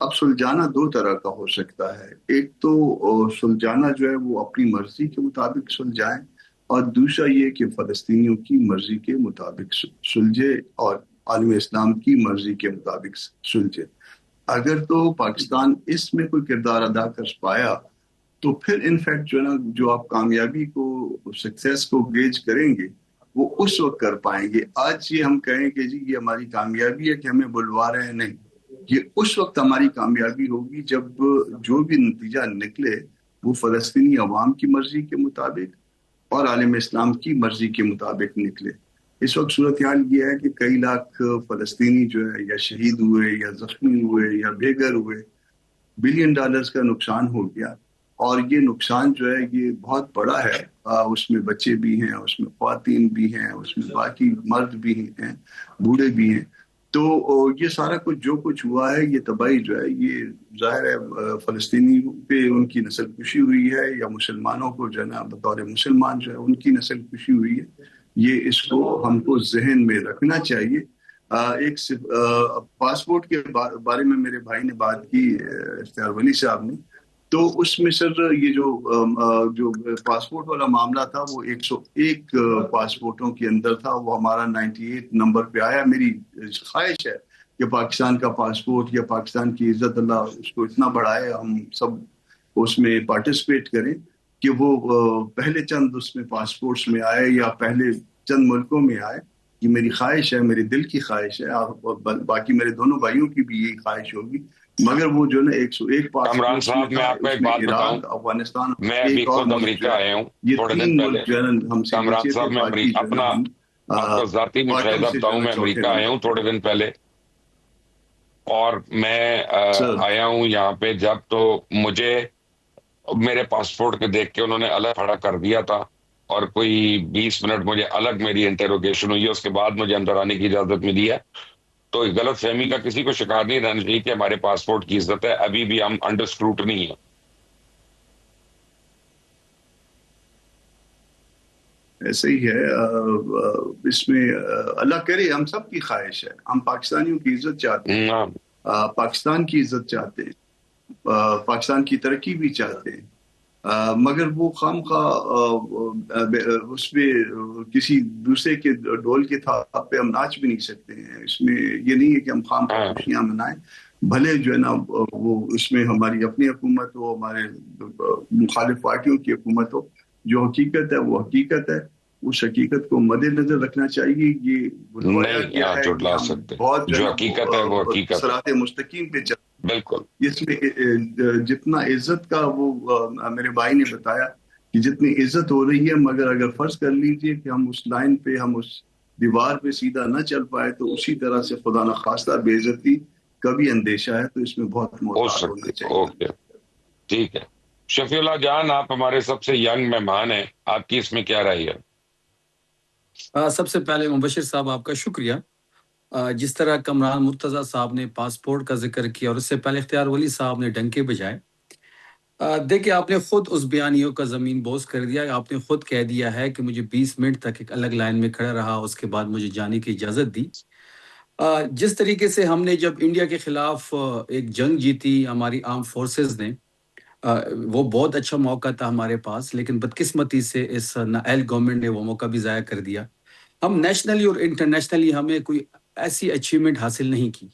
अब सुलझाना दो तरह का हो सकता है। एक तो सुलझाना जो है वो अपनी मर्जी के मुताबिक सुलझाएं, और दूसरा ये कि फ़लस्तीनियों की मर्जी के मुताबिक सुलझे और आलम इस्लाम की मर्जी के मुताबिक सुलझे। अगर तो पाकिस्तान इसमें कोई किरदार अदा कर पाया तो फिर इनफैक्ट जो है ना, जो आप कामयाबी को, सक्सेस को गेज करेंगे वो उस वक्त कर पाएंगे। आज ये हम कहें कि जी ये हमारी कामयाबी है कि हमें बुलवा रहे हैं, नहीं, ये उस वक्त हमारी कामयाबी होगी जब जो भी नतीजा निकले वो फलस्तीनी अवाम की मर्जी के मुताबिक और आलम इस्लाम की मर्जी के मुताबिक निकले। इस वक्त सूरत हाल ये है कि कई लाख फलस्तीनी जो है या शहीद हुए या जख्मी हुए या बेघर हुए, बिलियन डॉलर्स का नुकसान हो गया। और ये नुकसान जो है ये बहुत बड़ा है। उसमें बच्चे भी हैं, उसमें ख्वातीन भी हैं, उसमें बाकी मर्द भी हैं, बूढ़े भी हैं। तो ये सारा कुछ जो कुछ हुआ है, ये तबाही जो है, ये जाहिर है फलस्तीनी पे उनकी नस्ल कुशी हुई है, या मुसलमानों को जो है ना बतौर मुसलमान जो है उनकी नस्ल कुशी हुई है। ये इसको हमको जहन में रखना चाहिए। एक पासपोर्ट के बारे में मेरे भाई ने बात की, इफ्तियार वली साहब ने। तो उसमें सर ये जो पासपोर्ट वाला मामला था वो 101 पासपोर्टों के अंदर था, वो हमारा 98 नंबर पे आया। मेरी ख्वाहिश है कि पाकिस्तान का पासपोर्ट या पाकिस्तान की इज्जत, अल्लाह उसको इतना बढ़ाए, हम सब उसमें पार्टिसिपेट करें कि वो पहले चंद उसमें पासपोर्ट्स में आए या पहले चंद मुल्कों में आए। ये मेरी ख्वाहिश है, मेरे दिल की ख्वाहिश है, और बाकी मेरे दोनों भाइयों की भी यही ख्वाहिश होगी। मगर वो जो ना 101 कमरान पासपोर्ट में साहब, मैं था, आपको एक उसमें बात बताऊं, इराक, अफगानिस्तान, मैं अभी एक और खुद मुल्क जो अमेरिका है, आया हूँ ये थोड़े दिन तीन पहले। मुल्क जो है ना हमसे कमरान नीचे थे, साहब, मैं बाकी जो है अपना ना हम आपको जाती बॉटम मुशाहिदा से जो है बताऊं, ना मैं चौथे अमेरिका आया नंबर हूँ पे। थोड़े दिन पहले, और मैं सर आया हूँ यहाँ पे जब तो मुझे मेरे पासपोर्ट के देख के उन्होंने अलग खड़ा कर दिया था, और कोई 20 मिनट मुझे अलग मेरी इंटेरोगेशन हुई है, उसके बाद मुझे अंदर आने की इजाजत मिली है। तो गलत फहमी का किसी को शिकार नहीं रहना चाहिए कि हमारे पासपोर्ट की इज्जत है, अभी भी हम अंडर स्क्रूटनी है। ऐसे ही है। इसमें अल्लाह करे, हम सब की ख्वाहिश है, हम पाकिस्तानियों की इज्जत चाहते हैं, हाँ, पाकिस्तान की इज्जत चाहते हैं, पाकिस्तान की तरक्की भी चाहते हैं। मगर वो खाम खा उसमें किसी दूसरे के ढोल के थाप पे हम नाच भी नहीं सकते हैं। इसमें ये नहीं है कि हम खाम खा हाँ, खुशियां मनाएं। भले जो है ना वो इसमें हमारी अपनी हुकूमत हो, हमारे मुखालिफ पार्टियों की हुकूमत हो, जो हकीकत है वो हकीकत है। उस हकीकत को मद्देनजर रखना चाहिए। ये बुलवाया नहीं गया आप है, ये झुटला हम सकते, बहुत जो है जो ना हकीकत है वो वो हकीकत है। सराते मुस्तकीम पे चल। बिल्कुल। इसमें जितना इज्जत का वो मेरे भाई ने बताया कि जितनी इज्जत हो रही है, मगर अगर फर्ज कर लीजिए कि हम उस लाइन पे, हम उस दीवार पे सीधा न चल पाए, तो उसी तरह से खुदा न खास्ता बेइज्जती का भी अंदेशा है। तो इसमें बहुत हो मोहतात सकते, होना चाहिए। ओके, ठीक है। शफीउल्लाह जान, आप हमारे सबसे यंग मेहमान हैं, आपकी इसमें क्या राय है? सबसे पहले मुबशिर साहब आपका शुक्रिया। जिस तरह कमरान मुर्तज़ा साहब ने पासपोर्ट का जिक्र किया और उससे पहले इख्तियार वली साहब ने डंके बजाए। देखिए, आपने खुद उस बयानियों का ज़मीन बोस कर दिया। आपने खुद कह दिया है कि मुझे 20 मिनट तक एक अलग लाइन में खड़ा रहा, उसके बाद मुझे जाने की इजाज़त दी। जिस तरीके से हमने जब इंडिया के खिलाफ एक जंग जीती हमारी आर्म फोर्सेस ने, वो बहुत अच्छा मौका था हमारे पास, लेकिन बदकिस्मती से इस नाअहल गवर्नमेंट ने वो मौका भी ज़ाया कर दिया। हम नेशनली और इंटरनेशनली हमें कोई ऐसी अचीवमेंट हासिल नहीं की।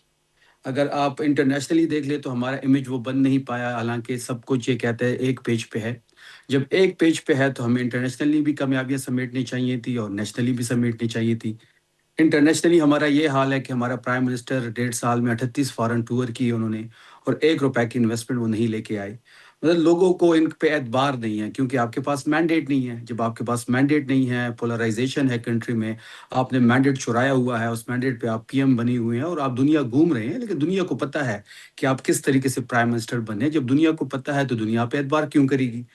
अगर आप इंटरनेशनली देख ले तो हमारा इमेज वो बन नहीं पाया, हालांकि सब कुछ ये कहते हैं एक पेज पे है। जब एक पेज पे है तो हमें इंटरनेशनली भी कामयाबियां समेटनी चाहिए थी और नेशनली भी समेटनी चाहिए थी। इंटरनेशनली हमारा ये हाल है कि हमारा प्राइम मिनिस्टर 1.5 साल में 38 फॉरेन टूर किए उन्होंने, और 1 रुपए की इन्वेस्टमेंट वो नहीं लेके आए। मतलब लोगों को इन पे एतबार नहीं है, क्योंकि आपके पास मैंडेट नहीं है। जब आपके पास मैंडेट नहीं है, पोलराइजेशन है कंट्री में, आपने मैंडेट चुराया हुआ है, उस मैंडेट पे आप पीएम बने हुए हैं और आप दुनिया घूम रहे हैं, लेकिन दुनिया को पता है कि आप किस तरीके से प्राइम मिनिस्टर बने। जब दुनिया को पता है तो दुनिया पे एतबार क्यों करेगी?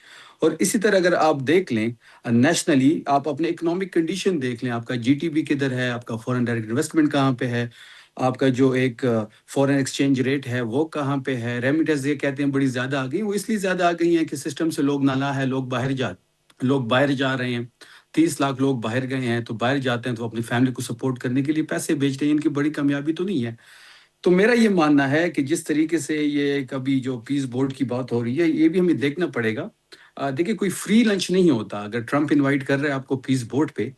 और इसी तरह अगर आप देख लें नेशनली, आप अपने इकोनॉमिक कंडीशन देख लें, आपका जीटीबी किधर है, आपका फॉरेन डायरेक्ट इन्वेस्टमेंट कहाँ पे है, आपका जो एक फॉरेन एक्सचेंज रेट है वो कहाँ पे है, रेमिटेंस ये कहते हैं बड़ी ज़्यादा आ गई। वो इसलिए ज़्यादा आ गई हैं कि सिस्टम से लोग नाला है, लोग बाहर जा रहे हैं। 30 लाख लोग बाहर गए हैं, तो बाहर जाते हैं तो अपनी फैमिली को सपोर्ट करने के लिए पैसे भेज रहे हैं। इनकी बड़ी कामयाबी तो नहीं है। تو میرا یہ ماننا ہے کہ جس طریقے سے یہ کبھی جو پیس بورڈ کی بات ہو رہی ہے یہ بھی ہمیں دیکھنا پڑے گا. دیکھیں کوئی فری لنچ نہیں ہوتا. اگر ٹرمپ انوائٹ کر رہے ہیں آپ کو پیس بورڈ پہ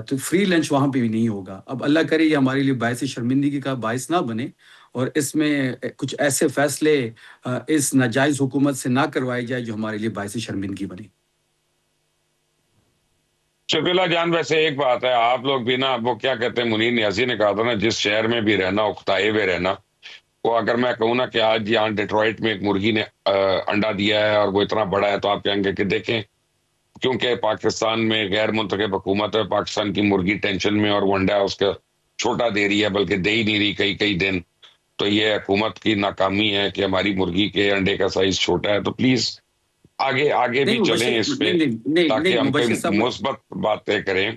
تو فری لنچ وہاں پہ بھی نہیں ہوگا. اب اللہ کرے یہ ہمارے لیے باعث شرمندگی کا باعث نہ بنے اور اس میں کچھ ایسے فیصلے اس ناجائز حکومت سے نہ کروائے جائے جو ہمارے لیے باعث شرمندگی بنے. شفیلا جان، ویسے ایک بات ہے، آپ لوگ بھی نا، وہ کیا کہتے ہیں، منیر نیازی نے کہا تھا نا، جس شہر میں بھی رہنا اکتائے ہوئے رہنا. وہ اگر میں کہوں نا کہ آج یہاں ڈیٹرائٹ میں ایک مرغی نے انڈا دیا ہے اور وہ اتنا بڑا ہے، تو آپ کہیں گے کہ دیکھیں، کیونکہ پاکستان میں غیر منتخب حکومت ہے، پاکستان کی مرغی ٹینشن میں، اور وہ انڈا اس کا چھوٹا دے رہی ہے، بلکہ دے ہی نہیں رہی کئی کئی دن. تو یہ حکومت کی ناکامی ہے کہ ہماری مرغی کے انڈے کا سائز چھوٹا ہے. تو پلیز آگے آگے نہیں بھی چلیں اس پہ، تاکہ ہم کوئی مبشر صاحب، مثبت باتیں کریں.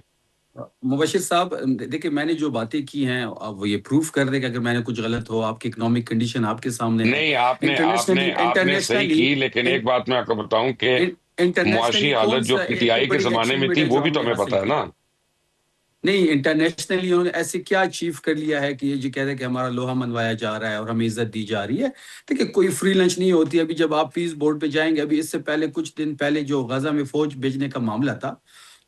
مبشر صاحب دیکھیں میں نے جو باتیں کی ہیں اب وہ یہ پروف کر دے کہ اگر میں نے کچھ غلط ہو، آپ کی اکنامک کنڈیشن آپ کے سامنے ہے. نہیں، انٹرنیشنلی آپ نے صحیح انٹرنیشنلی کی، لیکن ایک بات میں آپ کو بتاؤں کہ انٹرنیشنلی معاشی کون حالت جو سا پی ٹی ایک آئی کے بڑی زمانے میں اچیومنٹ تھی ہے وہ جو بھی ہم تو نے ہمیں حاصل پتہ ہے کی؟ نا. نہیں، انٹرنیشنلی انہوں نے ایسے کیا اچیو کر لیا ہے کہ یہ جو کہہ رہے ہیں کہ ہمارا لوہا منوایا جا رہا ہے اور ہمیں عزت دی جا رہی ہے. دیکھیں کوئی فری لنچ نہیں ہوتی. ابھی جب آپ پیس بورڈ پہ جائیں گے، ابھی اس سے پہلے کچھ دن پہلے جو غزہ میں فوج بھیجنے کا معاملہ تھا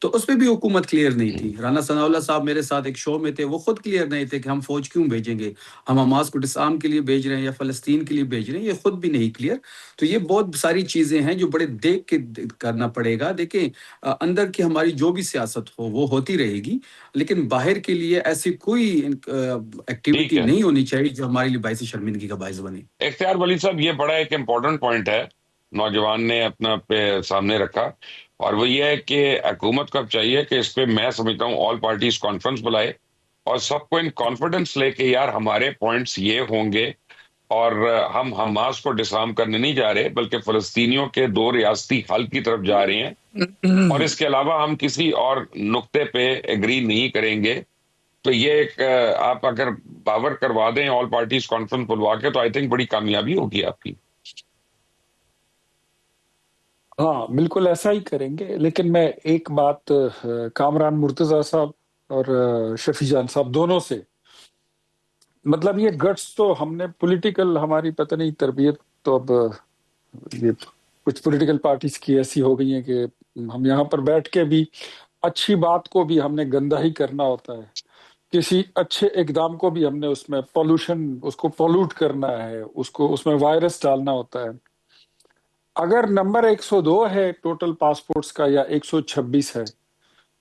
تو اس پہ بھی حکومت کلیئر نہیں تھی. رانا ثناء اللہ صاحب میرے ساتھ ایک شو میں تھے، وہ خود کلیئر نہیں تھے کہ ہم فوج کیوں بھیجیں گے، ہم حماس کو ڈسارم کے لیے بھیج رہے ہیں یا فلسطین کے لیے بھیج رہے ہیں، یہ خود بھی نہیں کلیئر. تو یہ بہت ساری چیزیں ہیں جو بڑے دیکھ کے کرنا پڑے گا. دیکھیں اندر کی ہماری جو بھی سیاست ہو وہ ہوتی رہے گی، لیکن باہر کے لیے ایسی کوئی ٹھیک ایکٹیویٹی ہے نہیں ہونی چاہیے جو ہمارے لیے باعث شرمندگی کا باعث بنے. اختیار ولی صاحب، یہ بڑا ایک امپورٹنٹ پوائنٹ ہے نوجوان نے اپنا پہ سامنے رکھا، اور وہ یہ ہے کہ حکومت کو اب چاہیے کہ اس پہ میں سمجھتا ہوں آل پارٹیز کانفرنس بلائے اور سب کو ان کانفیڈنس لے کے یار ہمارے پوائنٹس یہ ہوں گے، اور ہم حماس کو ڈسارم کرنے نہیں جا رہے بلکہ فلسطینیوں کے دو ریاستی حل کی طرف جا رہے ہیں، اور اس کے علاوہ ہم کسی اور نقطے پہ ایگری نہیں کریں گے. تو یہ ایک آپ اگر باور کروا دیں آل پارٹیز کانفرنس بلوا کے، تو آئی تھنک بڑی کامیابی ہوگی آپ کی. ہاں بالکل ایسا ہی کریں گے. لیکن میں ایک بات کامران مرتضیٰ صاحب اور شفیع جان صاحب دونوں سے، مطلب یہ گٹس تو ہم نے پولیٹیکل، ہماری پتہ نہیں تربیت تو اب یہ کچھ پولیٹیکل پارٹیز کی ایسی ہو گئی ہیں کہ ہم یہاں پر بیٹھ کے بھی اچھی بات کو بھی ہم نے گندا ہی کرنا ہوتا ہے، کسی اچھے اقدام کو بھی ہم نے اس میں پولوشن، اس کو پولوٹ کرنا ہے، اس کو اس میں وائرس ڈالنا ہوتا ہے. اگر نمبر 102 ہے ٹوٹل پاسپورٹس کا یا 126 ہے،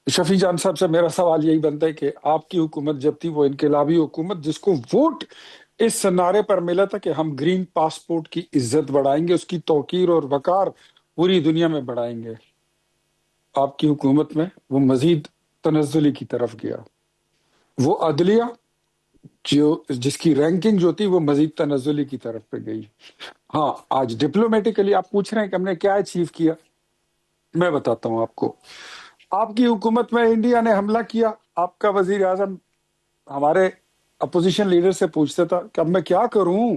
شفیع جان صاحب سے میرا سوال یہی بنتا ہے کہ آپ کی حکومت جب تھی، وہ انقلابی حکومت جس کو ووٹ اس نعرے پر ملا تھا کہ ہم گرین پاسپورٹ کی عزت بڑھائیں گے، اس کی توقیر اور وقار پوری دنیا میں بڑھائیں گے، آپ کی حکومت میں وہ مزید تنزلی کی طرف گیا. وہ عدلیہ جس کی رینکنگ جو تھی وہ مزید تنزلی کی طرف پہ گئی. ہاں آج ڈپلومیٹیکلی آپ پوچھ رہے ہیں کہ ہم نے کیا اچیو کیا، میں بتاتا ہوں آپ کو. آپ کی حکومت میں انڈیا نے حملہ کیا، آپ کا وزیر اعظم ہمارے اپوزیشن لیڈر سے پوچھتا تھا کہ اب میں کیا کروں،